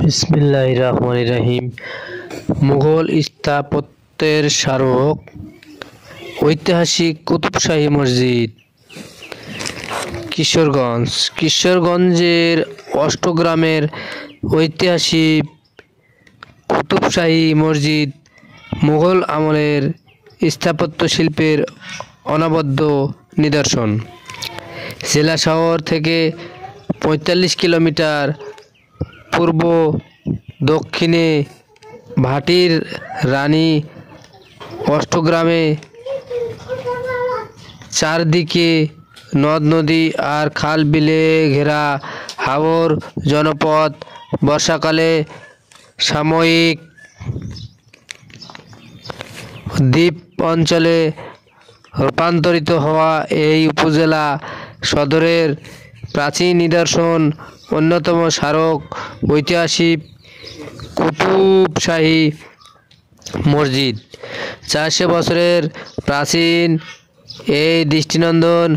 বিসমিল্লাহির রহমানির রহিম। মুঘল স্থাপত্যের স্মারক ঐতিহাসিক কুতুব শাহী মসজিদ কিশোরগঞ্জের অষ্টগ্রামের ঐতিহাসিক কুতুব শাহী মসজিদ মুঘল আমলের স্থাপত্য শিল্পের অনবদ্য নিদর্শন। জেলা শহর থেকে ৪৫ কিলোমিটার পূর্ব দক্ষিণে ভাটির রানী অষ্টগ্রামে চারদিকে নদ নদী আর খাল বিলে ঘেরা হাওর জনপদ। বর্ষাকালে সাময়িক দ্বীপ অঞ্চলে রূপান্তরিত হওয়া এই উপজেলা সদরের প্রাচীন নিদর্শন অন্যতম স্মারক ঐতিহাসিক কুতুব শাহী মসজিদ। ৪০০ বছরের প্রাচীন এই দৃষ্টিনন্দন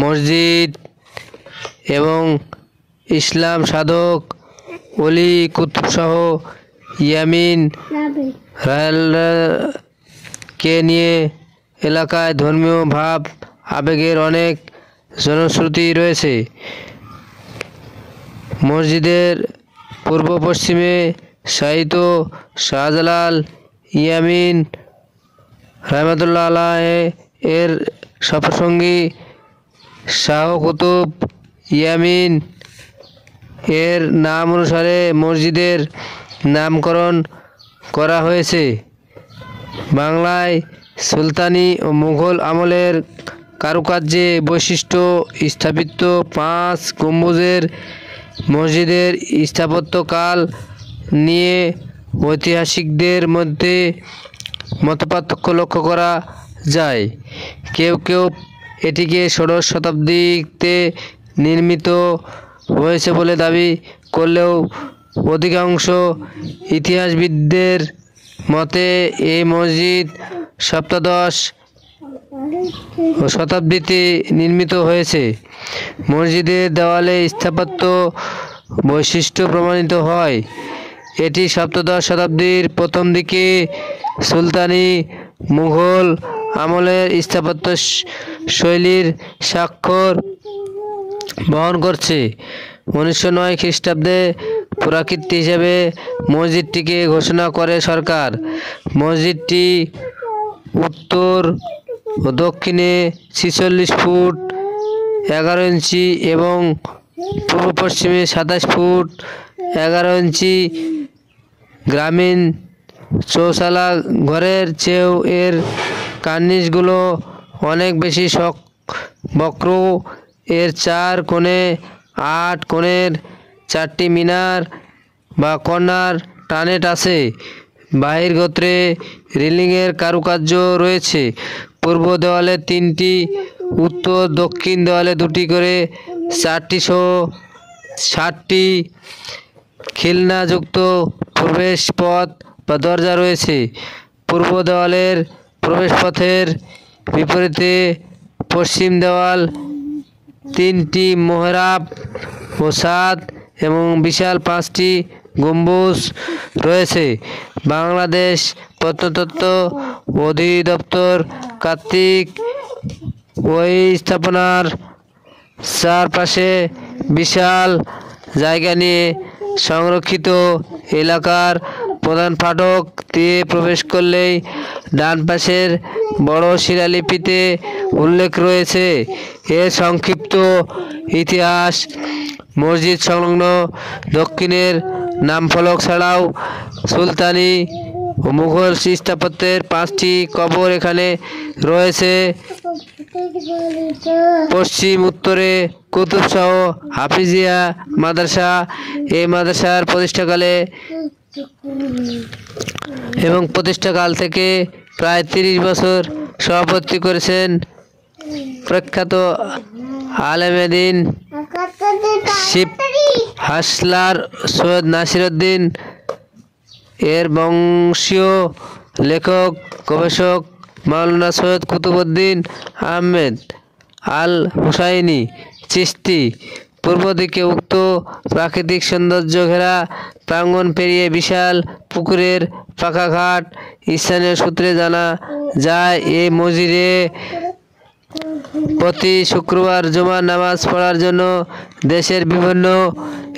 মসজিদ এবং ইসলাম সাধক অলি কুতুব শাহ ইয়ামিন কে নিয়ে এলাকায় ধর্মীয় ভাব আবেগের অনেক জনশ্রুতি রয়েছে। মসজিদের পূর্ব পশ্চিমে শায়িত শাহজালাল ইয়ামিন রহমতুল্লাহ আলাইহ এর সফরসঙ্গী শাহ কুতুব ইয়ামিন এর নাম অনুসারে মসজিদের নামকরণ করা হয়েছে। বাংলায় সুলতানি ও মুঘল আমলের কারুকার্যে বৈশিষ্ট্য স্থাপিত ৫ গম্বুজের মসজিদের স্থাপত্যকাল নিয়ে ঐতিহাসিকদের মধ্যে মতপার্থক্য লক্ষ্য করা যায়। কেউ কেউ এটিকে ষোড়শ শতাব্দীতে নির্মিত হয়েছে বলে দাবি করলেও অধিকাংশ ইতিহাসবিদদের মতে এই মসজিদ সপ্তদশ শতাব্দীতে নির্মিত হয়েছে। মসজিদের দেওয়ালে স্থাপত্য বৈশিষ্ট্য প্রমাণিত হয় এটি সপ্তদশ শতাব্দীর প্রথম দিকে সুলতানি মুঘল আমলের স্থাপত্য শৈলীর স্বাক্ষর বহন করছে। ১৯০৯ খ্রিস্টাব্দে পুরাকীর্তি হিসেবে মসজিদটিকে ঘোষণা করে সরকার। মসজিদটি উত্তর ও দক্ষিণে ৪৬ ফুট ১১ ইঞ্চি এবং পূর্ব পশ্চিমে ২৭ ফুট ১১ ইঞ্চি। গ্রামীণ চৌসালা ঘরের চেয়েও এর কার্নিশগুলো অনেক বেশি বক্র। এর ৪ কোণে ৮ কোণের ৪টি মিনার বা কর্নার টানেট আছে। বাহির্গোত্রে রেলিংয়ের কারুকার্য রয়েছে। পূর্ব দেওয়ালে ৩টি, উত্তর দক্ষিণ দেওয়ালে ২টি করে ৪টি সহ ৬০টি খিলনাযুক্ত প্রবেশ পথ বা দরজা রয়েছে। পূর্ব দেওয়ালের প্রবেশপথের বিপরীতে পশ্চিম দেওয়াল ৩টি মেহরাব ও ছাদ এবং বিশাল 5টি গম্বুজ রয়েছে। বাংলাদেশ প্রত্নতত্ত্ব অধিদপ্তর কর্তৃক ওই স্থাপনার চারপাশে বিশাল জায়গা নিয়ে সংরক্ষিত এলাকার প্রধান ফাটক দিয়ে প্রবেশ করলেই ডান পাশের বড় শিলালিপিতে উল্লেখ রয়েছে এর সংক্ষিপ্ত ইতিহাস। মসজিদ সংলগ্ন দক্ষিণের নামফলক ছাড়াও সুলতানি ও মুঘল স্থাপত্যের 5টি কবর এখানে রয়েছে। পশ্চিম উত্তরে কুতুব শাহ হাফিজিয়া মাদ্রাসা। এই মাদ্রাসার প্রতিষ্ঠাকাল থেকে প্রায় ৩০ বছর সভাপতি করেছেন প্রখ্যাত আলেমে দ্বীন শিব হাসলার সৈয়দ নাসির উদ্দিন। এর বংশীয় লেখক গবেষক মাওলানা সৈয়দ কুতুবউদ্দিন আহমেদ আল হুসাইনি চিশতি পূর্ব দিকে উক্ত প্রাকৃতিক সৌন্দর্য ঘেরা প্রাঙ্গণ পেরিয়ে বিশাল পুকুরের পাকা ঘাট। স্থানীয় সূত্রে জানা যায়, এই মসজিদে প্রতি শুক্রবার জুমার নামাজ পড়ার জন্য দেশের বিভিন্ন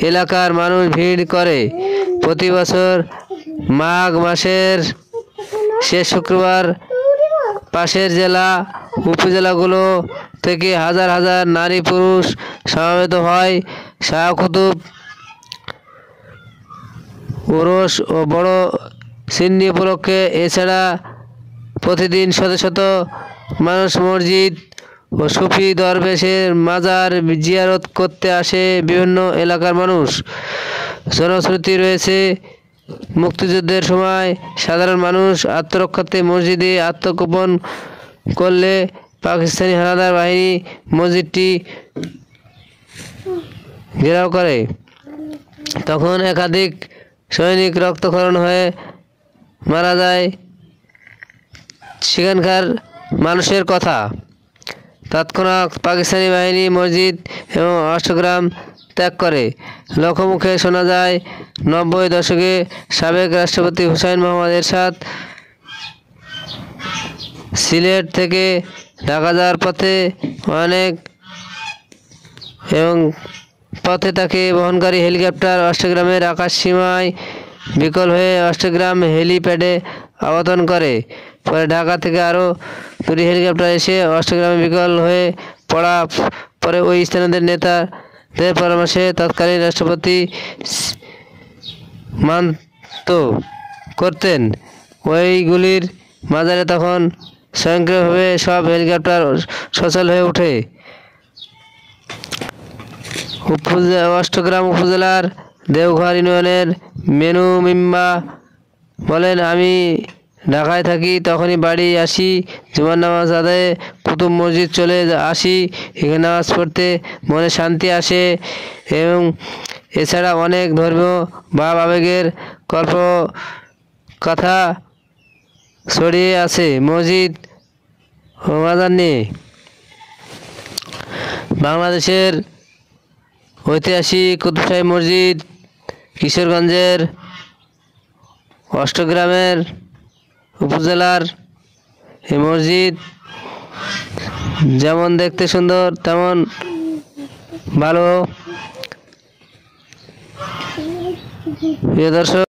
এলাকার মানুষ ভিড় করে। প্রতি বছর মাঘ মাসের শেষ শুক্রবার পাশের জেলা উপজেলাগুলো থেকে হাজার হাজার নারী পুরুষ সমবেত হয় শাহ কুতুব উরস ও বড় সিন্নি উপলক্ষে। এছাড়া প্রতিদিন শত শত মানুষ মসজিদ ও সুফি দরবেশের মাজার জিয়ারত করতে আসে বিভিন্ন এলাকার মানুষ। জনশ্রুতি রয়েছে, মুক্তিযুদ্ধের সময় সাধারণ মানুষ আত্মরক্ষার্থে মসজিদে আত্মগোপন করলে পাকিস্তানি হানাদার বাহিনী মসজিদটি ঘেরাও করে। তখন একাধিক সৈনিক রক্তক্ষরণ হয়ে মারা যায়। সেখানকার মানুষের কথা, তৎক্ষণাৎ পাকিস্তানি বাহিনী মসজিদ এবং অষ্টগ্রাম ত্যাগ করে। লোকমুখে শোনা যায়, 90 দশকে সাবেক রাষ্ট্রপতি হুসাইন মোহাম্মদ এরশাদ সিলেট থেকে ঢাকা যাওয়ার পথে তাকে বহনকারী হেলিকপ্টার অষ্টগ্রামের আকাশসীমায় বিকল হয়ে অষ্টগ্রাম হেলিপ্যাডে অবতরণ করে। পরে ঢাকা থেকে আরও 2টি হেলিকপ্টার এসে অষ্টগ্রামে বিকল হয়ে পড়া পরে ওই স্থানীয় নেতাদের পরামর্শে তৎকালীন রাষ্ট্রপতি মানত করতেন। ওইগুলির মাঝারে তখন স্বয়ংক্রিয়ভাবে সব হেলিকপ্টার সচল হয়ে ওঠে। অষ্টগ্রাম উপজেলার দেওঘর ইউনিয়নের মেনু মিম্বা বলেন, আমি ঢাকায় থাকি, তখনই বাড়ি আসি, জুমার নামাজ আদায়ে কুতুব মসজিদ চলে আসি। এখানে নামাজ পড়তে মনে শান্তি আসে এবং এছাড়া অনেক ধর্মীয় ভাব আবেগের কথা ছড়িয়ে আছে মসজিদ ও মাজার নিয়ে। বাংলাদেশের ঐতিহাসিক কুতুব শাহী মসজিদ কিশোরগঞ্জের অষ্টগ্রামের উপজেলার এই মসজিদ যেমন দেখতে সুন্দর তেমন ভালো। প্রিয় দর্শক।